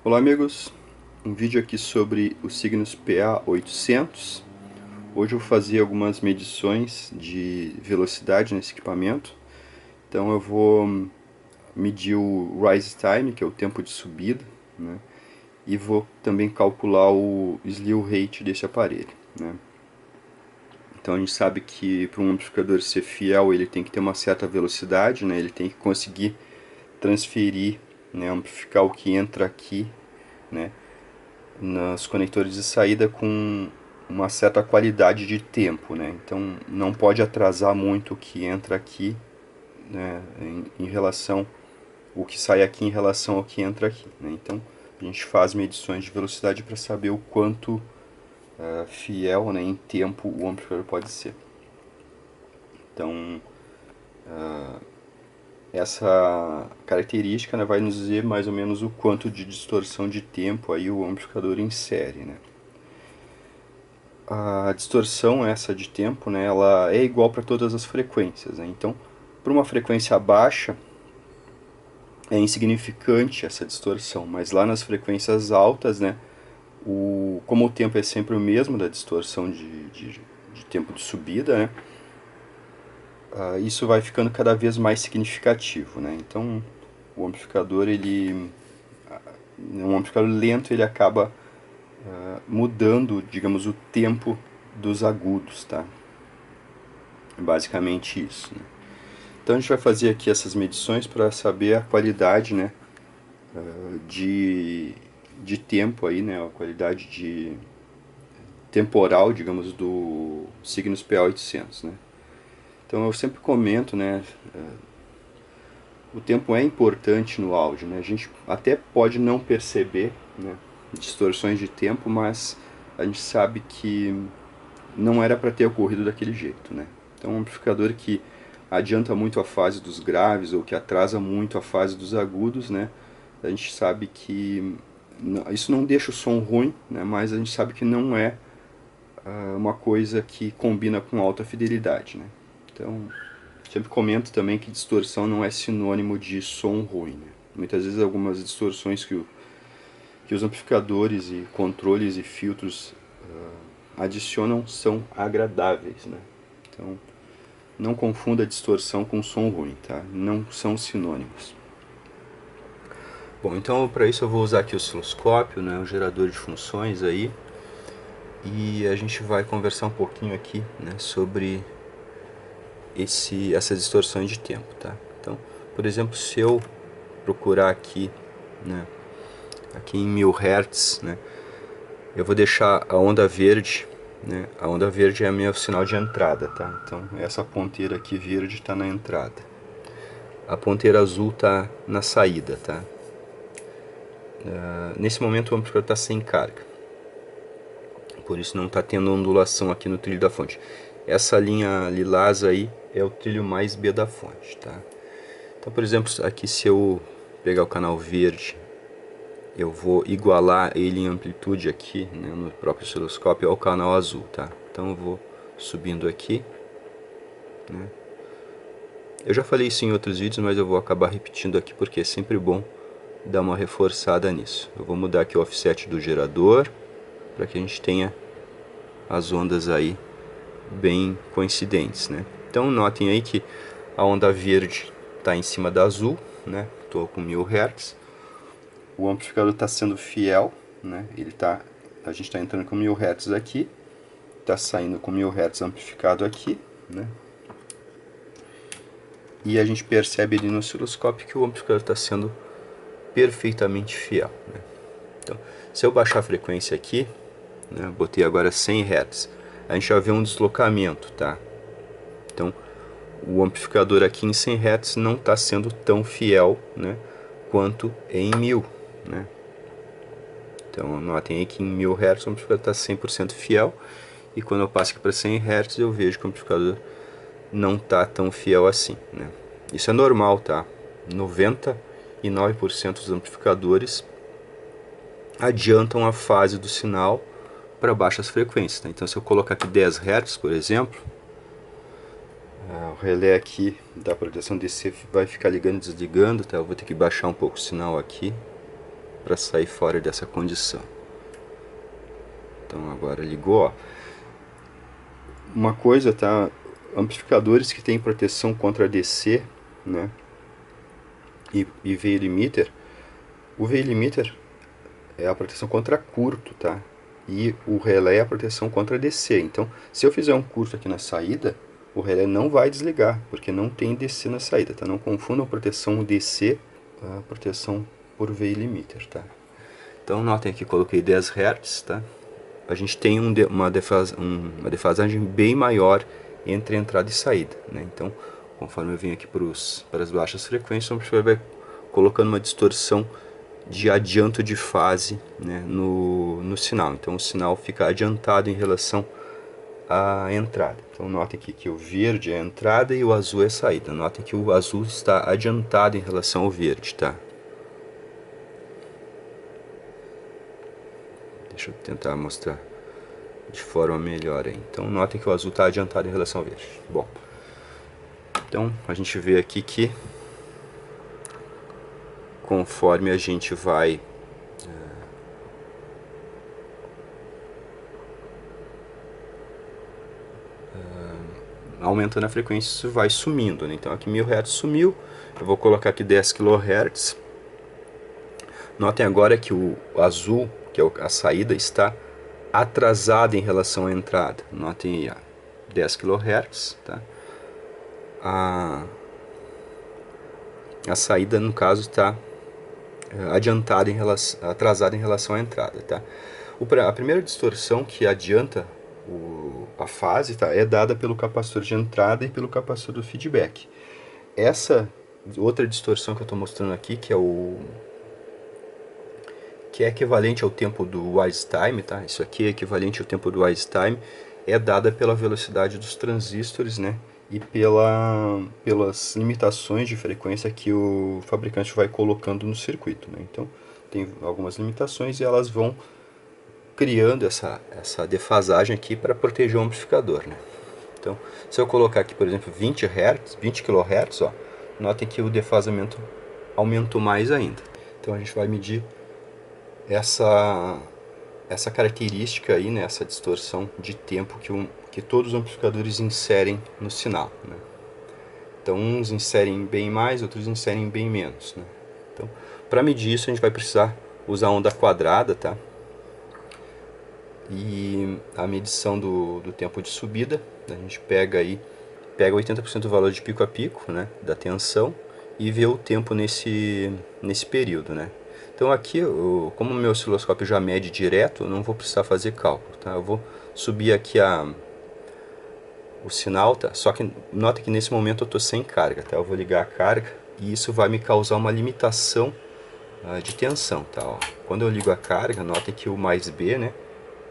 Olá amigos, um vídeo aqui sobre o Cygnus PA800. Hoje eu vou fazer algumas medições de velocidade nesse equipamento. Então eu vou medir o rise time, que é o tempo de subida, né? E vou também calcular o slew rate desse aparelho, né? Então a gente sabe que para um amplificador ser fiel ele tem que ter uma certa velocidade, né? Ele tem que conseguir transferir, né, amplificar o que entra aqui, né, nos conectores de saída com uma certa qualidade de tempo, né? Então não pode atrasar muito o que entra aqui, né, em relação o que sai aqui em relação ao que entra aqui, né? Então a gente faz medições de velocidade para saber o quanto fiel, né, em tempo o amplificador pode ser. Então essa característica, né, vai nos dizer mais ou menos o quanto de distorção de tempo aí o amplificador insere, né? A distorção essa de tempo, né, ela é igual para todas as frequências, né? Então, para uma frequência baixa é insignificante essa distorção, mas lá nas frequências altas, né, como o tempo é sempre o mesmo da distorção de tempo de subida, né, isso vai ficando cada vez mais significativo, né? Então, o amplificador, um amplificador lento, ele acaba mudando, digamos, o tempo dos agudos, tá? Basicamente isso, né? Então a gente vai fazer aqui essas medições para saber a qualidade, né, de tempo aí, né, a qualidade de temporal, digamos, do Cygnus PA800, né. Então eu sempre comento, né, o tempo é importante no áudio, né. A gente até pode não perceber, né, distorções de tempo, mas a gente sabe que não era para ter ocorrido daquele jeito, né. Então um amplificador que adianta muito a fase dos graves ou que atrasa muito a fase dos agudos, né, a gente sabe que isso não deixa o som ruim, né, mas a gente sabe que não é uma coisa que combina com alta fidelidade, né. Então sempre comento também que distorção não é sinônimo de som ruim, né. Muitas vezes algumas distorções que os amplificadores e controles e filtros adicionam são agradáveis, né. Então não confunda distorção com som ruim, tá? Não são sinônimos. Bom, então para isso eu vou usar aqui o osciloscópio, né, o gerador de funções aí, e a gente vai conversar um pouquinho aqui, né, sobre essas distorções de tempo, tá? Então, por exemplo, se eu procurar aqui, né, aqui em 1000 Hz, né, eu vou deixar a onda verde, né, a onda verde é meu sinal de entrada, tá? Então essa ponteira aqui verde está na entrada, a ponteira azul está na saída, tá? Nesse momento o amplificador está sem carga, por isso não está tendo ondulação aqui no trilho da fonte. Essa linha lilás aí é o trilho mais B da fonte, tá? Então, por exemplo, aqui se eu pegar o canal verde, eu vou igualar ele em amplitude aqui, né, no próprio osciloscópio ao canal azul, tá? Então eu vou subindo aqui, né? Eu já falei isso em outros vídeos, mas eu vou acabar repetindo aqui porque é sempre bom dar uma reforçada nisso. Eu vou mudar aqui o offset do gerador para que a gente tenha as ondas aí bem coincidentes, né? Então notem aí que a onda verde está em cima da azul, né? Estou com 1000 Hz. O amplificador está sendo fiel, né? A gente está entrando com 1000 Hz aqui, está saindo com 1000 Hz amplificado aqui, né? E a gente percebe ali no osciloscópio que o amplificador está sendo perfeitamente fiel, né? Então, se eu baixar a frequência aqui, né, botei agora 100 Hz, a gente já vê um deslocamento, tá? Então, o amplificador aqui em 100 Hz não está sendo tão fiel, né, quanto em 1000, né? Então, notem aí que em 1000 Hz o amplificador está 100% fiel, e quando eu passo aqui para 100 Hz eu vejo que o amplificador não está tão fiel assim, né? Isso é normal, tá? 99% dos amplificadores adiantam a fase do sinal para baixas frequências, tá? Então se eu colocar aqui 10 Hz, por exemplo, o relé aqui da proteção DC vai ficar ligando e desligando, tá? Eu vou ter que baixar um pouco o sinal aqui para sair fora dessa condição. Então agora ligou, ó. Uma coisa, tá? Amplificadores que tem proteção contra DC, né? E veio limiter. O veio limiter é a proteção contra curto, tá? E o relé é a proteção contra DC. Então, se eu fizer um curto aqui na saída, o relé não vai desligar, porque não tem DC na saída, tá? Não confundam proteção DC, a proteção por veio limiter, tá? Então, notem aqui, coloquei 10 Hz, tá? A gente tem uma defasagem bem maior entre entrada e saída, né? Então, conforme eu venho aqui para as baixas frequências, a gente vai colocando uma distorção de adianto de fase, né, no sinal. Então o sinal fica adiantado em relação à entrada. Então notem aqui que o verde é a entrada e o azul é a saída. Notem que o azul está adiantado em relação ao verde, tá? Deixa eu tentar mostrar de forma melhor aí. Então notem que o azul está adiantado em relação ao verde. Bom, então a gente vê aqui que conforme a gente vai aumentando a frequência, isso vai sumindo, né? Então aqui 1000 Hz sumiu, eu vou colocar aqui 10 kHz. Notem agora que o azul, que é a saída, está atrasada em relação à entrada. Notem aí, ó, 10 kHz, tá? A saída, no caso, está adiantada atrasada em relação à entrada, tá? A primeira distorção que adianta a fase, tá, é dada pelo capacitor de entrada e pelo capacitor do feedback. Essa outra distorção que eu estou mostrando aqui, que é equivalente ao tempo do wise time, tá? Isso aqui é equivalente ao tempo do wise time, é dada pela velocidade dos transistores, né? E pelas limitações de frequência que o fabricante vai colocando no circuito, né? Então tem algumas limitações e elas vão criando essa defasagem aqui para proteger o amplificador, né? Então, se eu colocar aqui, por exemplo, 20 Hz, 20 kHz, ó, notem que o defasamento aumentou mais ainda. Então a gente vai medir essa característica aí, né, essa distorção de tempo que todos os amplificadores inserem no sinal, né? Então uns inserem bem mais, outros inserem bem menos, né? Então, para medir isso a gente vai precisar usar a onda quadrada, tá? E a medição do tempo de subida, a gente pega 80% do valor de pico a pico, né, da tensão, e vê o tempo nesse período, né? Então aqui, como o meu osciloscópio já mede direto, eu não vou precisar fazer cálculo, tá? Eu vou subir aqui o sinal, tá? Só que nota que nesse momento eu estou sem carga, tá? Eu vou ligar a carga e isso vai me causar uma limitação de tensão, tá? Ó, quando eu ligo a carga, notem que o mais B, né?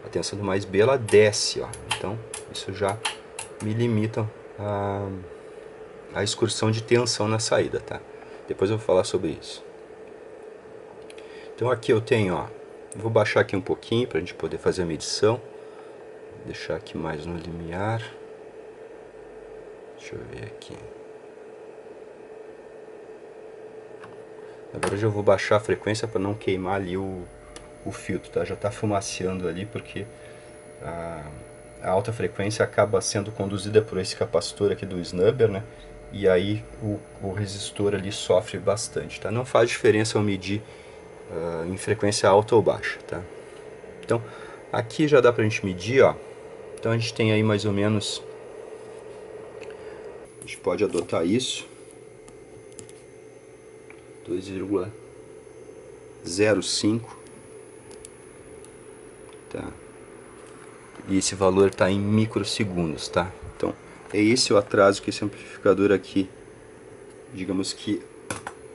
A tensão do mais B, ela desce, ó. Então isso já me limita a excursão de tensão na saída, tá? Depois eu vou falar sobre isso. Então aqui eu tenho, ó, vou baixar aqui um pouquinho para a gente poder fazer a medição. Vou deixar aqui mais no limiar. Deixa eu ver aqui. Agora eu já vou baixar a frequência para não queimar ali o filtro, tá? Já está fumaceando ali porque a alta frequência acaba sendo conduzida por esse capacitor aqui do snubber, né? E aí o resistor ali sofre bastante, tá? Não faz diferença eu medir em frequência alta ou baixa, tá? Então aqui já dá pra gente medir, ó. Então a gente tem aí mais ou menos, a gente pode adotar isso, 2,05, tá? E esse valor está em microsegundos, tá? Então é esse o atraso que esse amplificador aqui, digamos que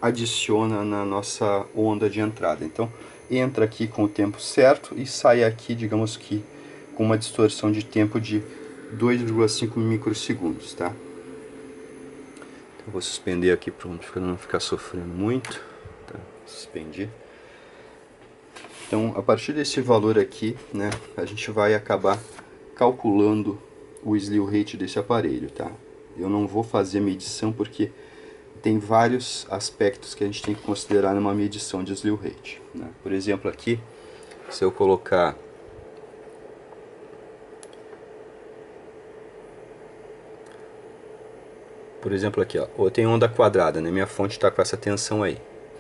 adiciona na nossa onda de entrada. Então entra aqui com o tempo certo e sai aqui, digamos que com uma distorção de tempo de 2,5 microsegundos, tá? Então eu vou suspender aqui para o amplificador não ficar sofrendo muito, tá? Suspendi. Então a partir desse valor aqui, né, a gente vai acabar calculando o slew rate desse aparelho, tá? Eu não vou fazer medição porque tem vários aspectos que a gente tem que considerar numa medição de slew rate, né? Por exemplo, aqui, se eu colocar aqui, ó, eu tenho onda quadrada, né? Minha fonte está com essa tensão aí.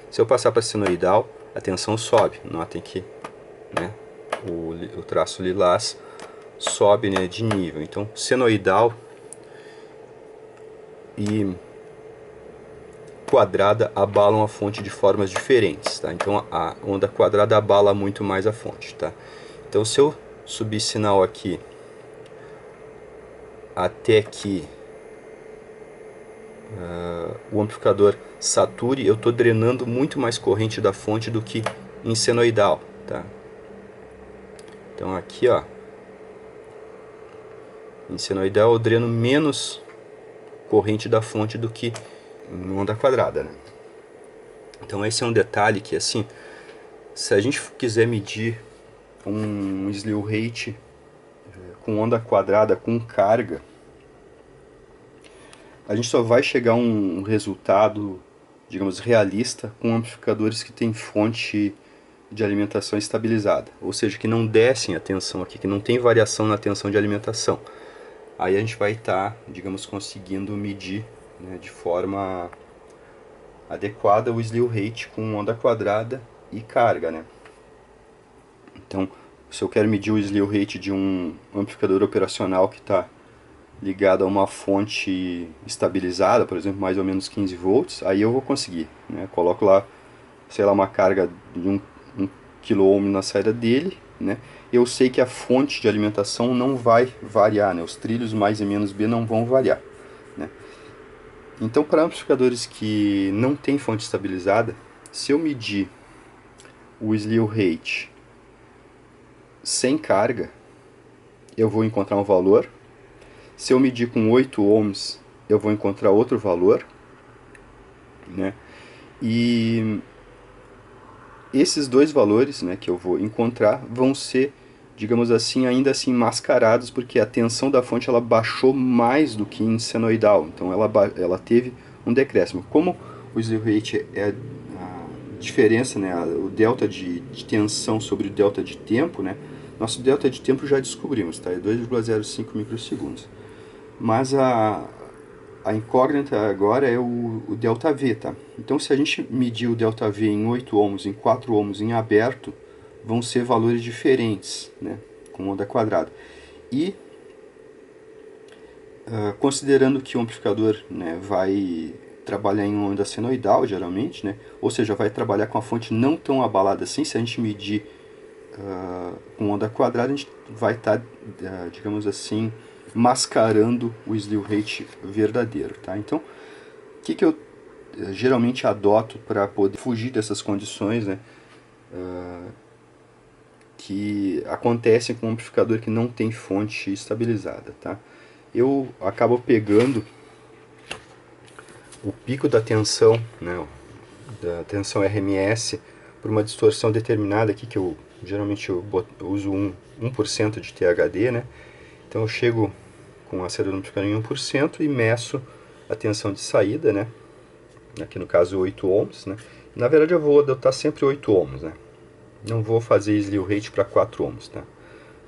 Se eu passar para senoidal, a tensão sobe. Notem que, né, o traço lilás sobe, né, de nível. Então, senoidal e quadrada abalam a fonte de formas diferentes, tá? Então a onda quadrada abala muito mais a fonte, tá? Então se eu subir sinal aqui até que o amplificador sature, eu estou drenando muito mais corrente da fonte do que em senoidal, tá? Então aqui, ó, em senoidal eu dreno menos corrente da fonte do que em onda quadrada, né? Então esse é um detalhe que, assim, se a gente quiser medir um slew rate com onda quadrada, com carga, a gente só vai chegar a um resultado, digamos, realista com amplificadores que têm fonte de alimentação estabilizada, ou seja, que não descem a tensão aqui, que não tem variação na tensão de alimentação. Aí a gente vai estar, digamos, conseguindo medir, né, de forma adequada o slew rate com onda quadrada e carga, né? Então, se eu quero medir o slew rate de um amplificador operacional que está ligado a uma fonte estabilizada, por exemplo, mais ou menos 15 volts, aí eu vou conseguir, né? Coloco lá, sei lá, uma carga de 1 kΩ na saída dele, né? Eu sei que a fonte de alimentação não vai variar, né? Os trilhos mais e menos B não vão variar, né? Então, para amplificadores que não têm fonte estabilizada, se eu medir o slew rate sem carga, eu vou encontrar um valor. Se eu medir com 8 ohms, eu vou encontrar outro valor, né? E esses dois valores, né, que eu vou encontrar vão ser, digamos assim, ainda assim mascarados, porque a tensão da fonte ela baixou mais do que em senoidal, então ela teve um decréscimo. Como o slew rate é a diferença, né, o delta de tensão sobre o delta de tempo, né, nosso delta de tempo já descobrimos, tá? É 2,05 microsegundos. Mas a incógnita agora é o ΔV, tá? Então se a gente medir o ΔV em 8 ohms, em 4 ohms, em aberto, vão ser valores diferentes, né? Com onda quadrada. E considerando que o amplificador, né, vai trabalhar em onda senoidal, geralmente, né? Ou seja, vai trabalhar com a fonte não tão abalada assim, se a gente medir com onda quadrada, a gente vai estar, digamos assim, mascarando o slew rate verdadeiro, tá? Então, o que eu geralmente adoto para poder fugir dessas condições, né, que acontecem com um amplificador que não tem fonte estabilizada, tá? Eu acabo pegando o pico da tensão, né, da tensão RMS, por uma distorção determinada aqui, que eu geralmente uso 1% de THD, né? Então eu chego com a saída do amplificador em 1% e meço a tensão de saída, né? Aqui no caso 8 ohms, né? Na verdade eu vou adotar sempre 8 ohms, né? Não vou fazer slew rate para 4 ohms, tá?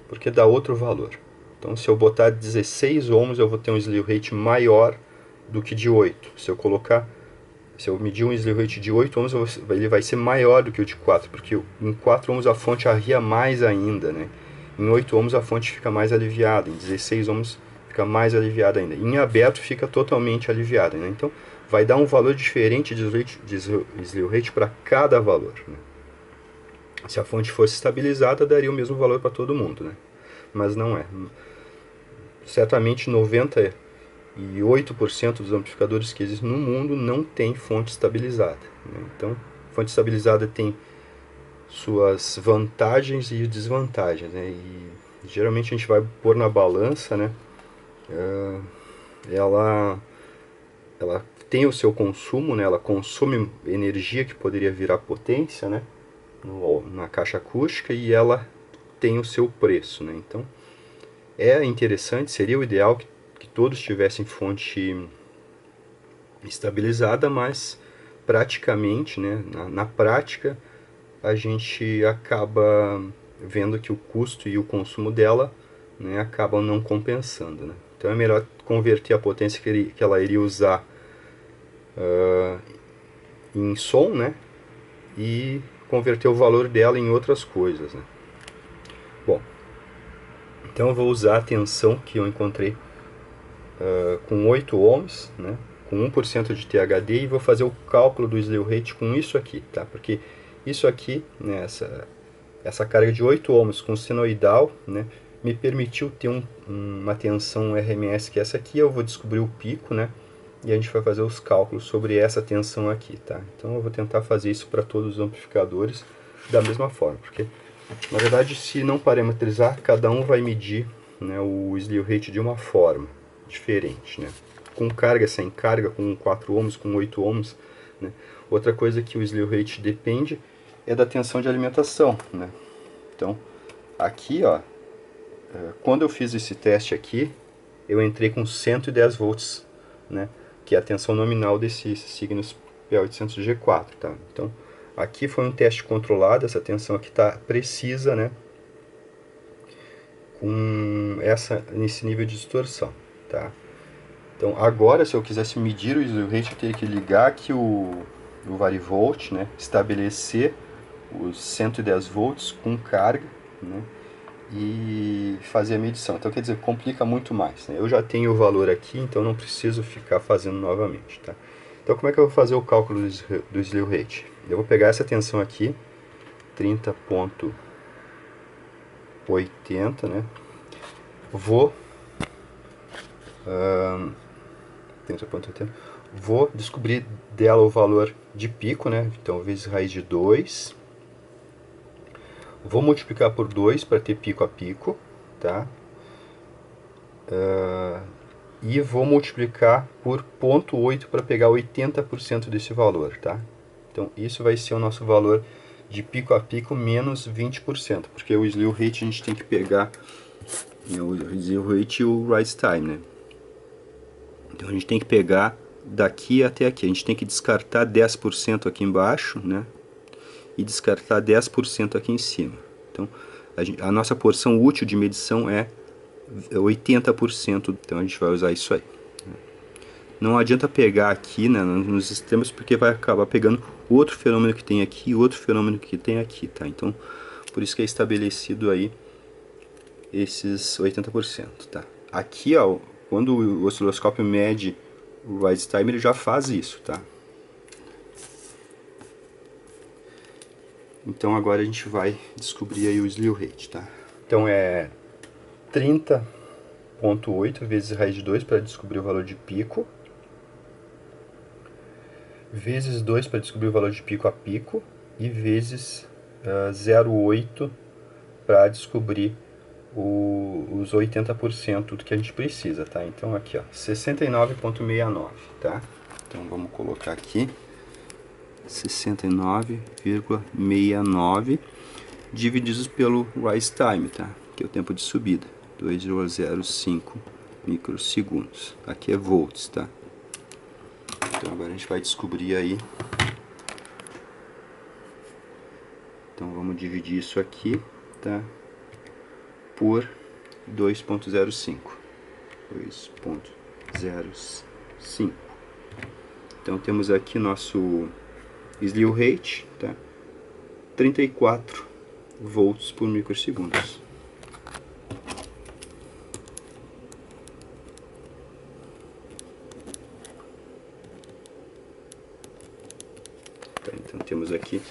Porque dá outro valor. Então se eu botar 16 ohms eu vou ter um slew rate maior do que de 8. Se eu medir um slew rate de 8 ohms, ele vai ser maior do que o de 4, porque em 4 ohms a fonte arria mais ainda, né? Em 8 ohms a fonte fica mais aliviada, em 16 ohms fica mais aliviada ainda. Em aberto fica totalmente aliviada, né? Então vai dar um valor diferente de slew rate para cada valor, né? Se a fonte fosse estabilizada, daria o mesmo valor para todo mundo, né? Mas não é. Certamente 98% dos amplificadores que existem no mundo não tem fonte estabilizada, né? Então, fonte estabilizada tem suas vantagens e desvantagens, né? E geralmente a gente vai pôr na balança, né? Ela tem o seu consumo, né? Ela consome energia que poderia virar potência, né? Na caixa acústica, e ela tem o seu preço, né? Então é interessante, seria o ideal que todos tivessem fonte estabilizada, mas praticamente, né, na prática, a gente acaba vendo que o custo e o consumo dela, né, acabam não compensando, né? Então é melhor converter a potência que ela iria usar em som, né, e converter o valor dela em outras coisas, né? Bom, então eu vou usar a tensão que eu encontrei com 8 ohms, né, com 1% de THD, e vou fazer o cálculo do slew rate com isso aqui, tá? Porque isso aqui, né, essa carga de 8 ohms com senoidal, né, me permitiu ter uma tensão RMS que é essa aqui. Eu vou descobrir o pico, né, e a gente vai fazer os cálculos sobre essa tensão aqui, tá? Então eu vou tentar fazer isso para todos os amplificadores da mesma forma, porque na verdade, se não parametrizar, cada um vai medir, né, o slew rate de uma forma diferente, né? Com carga, sem carga, com 4 ohms, com 8 ohms, né? Outra coisa que o slew rate depende é da tensão de alimentação, né? Então, aqui, ó, quando eu fiz esse teste aqui, eu entrei com 110 volts, né? Que é a tensão nominal desse Cygnus P800G4, tá? Então, aqui foi um teste controlado, essa tensão aqui está precisa, né? Com nesse nível de distorção, tá? Então, agora, se eu quisesse medir o slew rate, eu teria que ligar aqui o varivolt, né? Estabelecer os 110 volts com carga, né? E fazer a medição. Então, quer dizer, complica muito mais, né? Eu já tenho o valor aqui, então não preciso ficar fazendo novamente, tá? Então, como é que eu vou fazer o cálculo do slew rate? Eu vou pegar essa tensão aqui, 30.80, né? Vou 30.80. Vou descobrir dela o valor de pico, né? Então, vezes raiz de 2. Vou multiplicar por 2 para ter pico a pico, tá? E vou multiplicar por 0,8 para pegar 80% desse valor, tá? Então, isso vai ser o nosso valor de pico a pico menos 20%, porque o slew rate a gente tem que pegar o slew rate e o rise time, né? Então, a gente tem que pegar daqui até aqui. A gente tem que descartar 10% aqui embaixo, né? E descartar 10% aqui em cima. Então, a nossa porção útil de medição é 80%. Então, a gente vai usar isso aí. Não adianta pegar aqui, né, nos extremos, porque vai acabar pegando outro fenômeno que tem aqui e outro fenômeno que tem aqui, tá? Então, por isso que é estabelecido aí esses 80%, tá? Aqui, ó, quando o osciloscópio mede o rise time, ele já faz isso, tá? Então agora a gente vai descobrir aí o slew rate, tá? Então é 30.8 vezes raiz de 2 para descobrir o valor de pico, vezes 2 para descobrir o valor de pico a pico, e vezes 0,8 para descobrir os 80% do que a gente precisa, tá? Então aqui, ó, 69,69, tá? Então vamos colocar aqui 69,69 divididos pelo rise time, tá? Que é o tempo de subida, 2,05 microsegundos. Aqui é volts, tá? Então agora a gente vai descobrir aí. Então vamos dividir isso aqui, tá? Por 2,05. 2,05. Então temos aqui nosso slew rate, tá? 34 volts por microsegundos. Tá, então temos aqui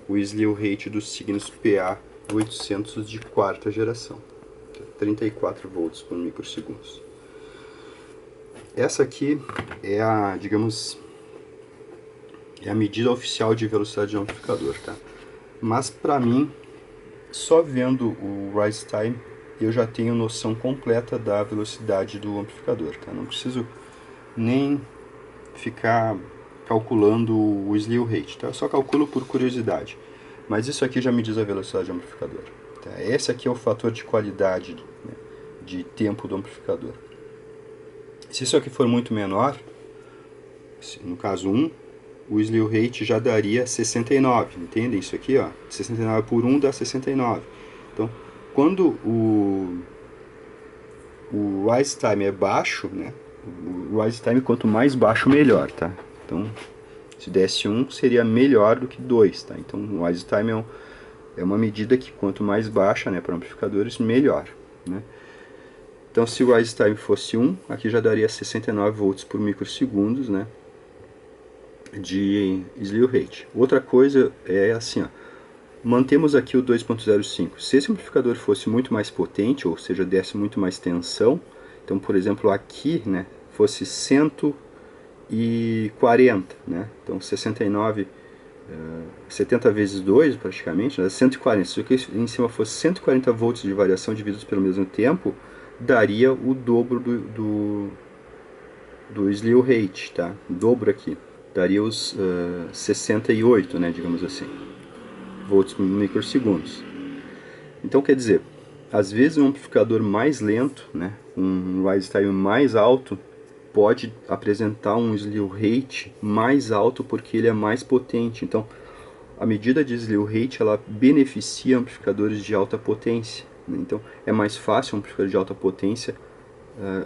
o slew rate do Cygnus PA800 de quarta geração, 34 volts por microsegundos. Essa aqui é a, digamos, é a medida oficial de velocidade do amplificador, tá? Mas para mim, só vendo o rise time, eu já tenho noção completa da velocidade do amplificador, tá? Não preciso nem ficar calculando o slew rate, tá? Eu só calculo por curiosidade. Mas isso aqui já me diz a velocidade do amplificador, tá? Esse aqui é o fator de qualidade, né, de tempo do amplificador. Se isso aqui for muito menor, no caso 1, o slew rate já daria 69, entendem isso aqui, ó? 69 por 1 dá 69. Então, quando o rise time é baixo, né? O rise time quanto mais baixo melhor, tá? Então, se desse 1 seria melhor do que 2, tá? Então, o rise time é uma medida que quanto mais baixa, né, para amplificadores, melhor, né? Então, se o rise time fosse 1, aqui já daria 69 volts por microsegundos, né, de slew rate. Outra coisa é assim, ó, mantemos aqui o 2.05. Se esse amplificador fosse muito mais potente, ou seja, desse muito mais tensão, então, por exemplo, aqui, né, fosse 140, né, então 69, 70 vezes 2 praticamente, né, 140. Se aqui em cima fosse 140 volts de variação divididos pelo mesmo tempo, daria o dobro do slew rate, tá? O dobro aqui. Daria os 68, né, digamos assim, volts por microsegundos. Então, quer dizer, às vezes um amplificador mais lento, né, um rise time mais alto, pode apresentar um slew rate mais alto porque ele é mais potente. Então, a medida de slew rate ela beneficia amplificadores de alta potência, né? Então, é mais fácil um amplificador de alta potência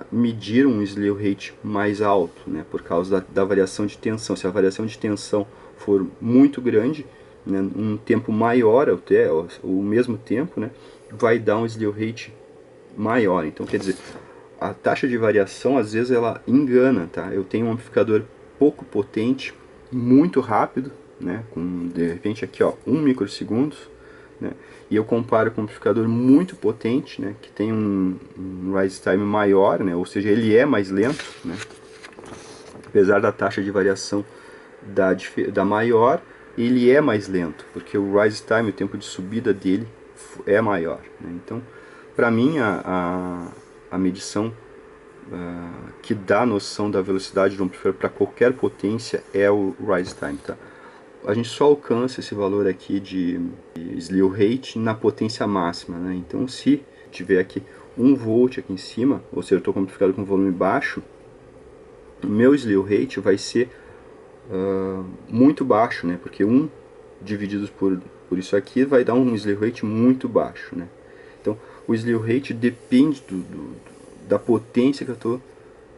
medir um slew rate mais alto, né, por causa da variação de tensão. Se a variação de tensão for muito grande, né, um tempo maior, até o mesmo tempo, né, vai dar um slew rate maior. Então, quer dizer, a taxa de variação às vezes ela engana, tá? Eu tenho um amplificador pouco potente, muito rápido, né, com de repente aqui, ó, 1 microsegundos, né, e eu comparo com um amplificador muito potente, né, que tem um rise time maior, né, ou seja, ele é mais lento, né, apesar da taxa de variação da maior, ele é mais lento, porque o rise time, o tempo de subida dele é maior, né? Então, para mim, a medição que dá noção da velocidade do amplificador para qualquer potência é o rise time, tá? A gente só alcança esse valor aqui de slew rate na potência máxima, né? Então, se tiver aqui 1 volt aqui em cima, ou seja, eu estou com o amplificador com volume baixo, o meu slew rate vai ser muito baixo, né? Porque 1 dividido por isso aqui vai dar um slew rate muito baixo, né? Então, o slew rate depende da potência que eu estou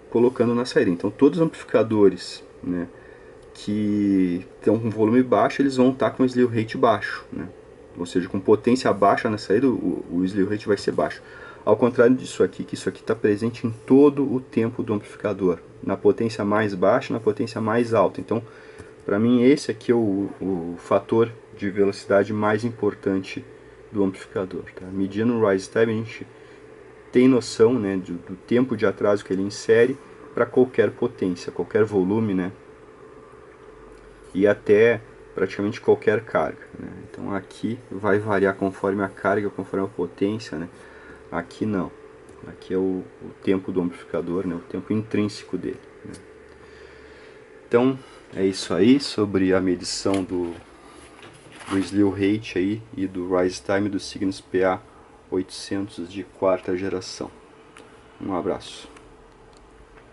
colocando na saída. Então, todos os amplificadores, né, que estão com volume baixo, eles vão estar com slew rate baixo, né? Ou seja, com potência baixa na saída, o slew rate vai ser baixo. Ao contrário disso aqui, que isso aqui está presente em todo o tempo do amplificador, na potência mais baixa, na potência mais alta. Então, para mim, esse aqui é o fator de velocidade mais importante do amplificador, tá? Medindo o rise time, a gente tem noção, né, do tempo de atraso que ele insere para qualquer potência, qualquer volume, né, e até praticamente qualquer carga, né? Então aqui vai variar conforme a carga, conforme a potência, né? Aqui não. Aqui é o tempo do amplificador, né? O tempo intrínseco dele, né? Então é isso aí sobre a medição do slew rate aí e do rise time do Cygnus PA 800 de quarta geração. Um abraço.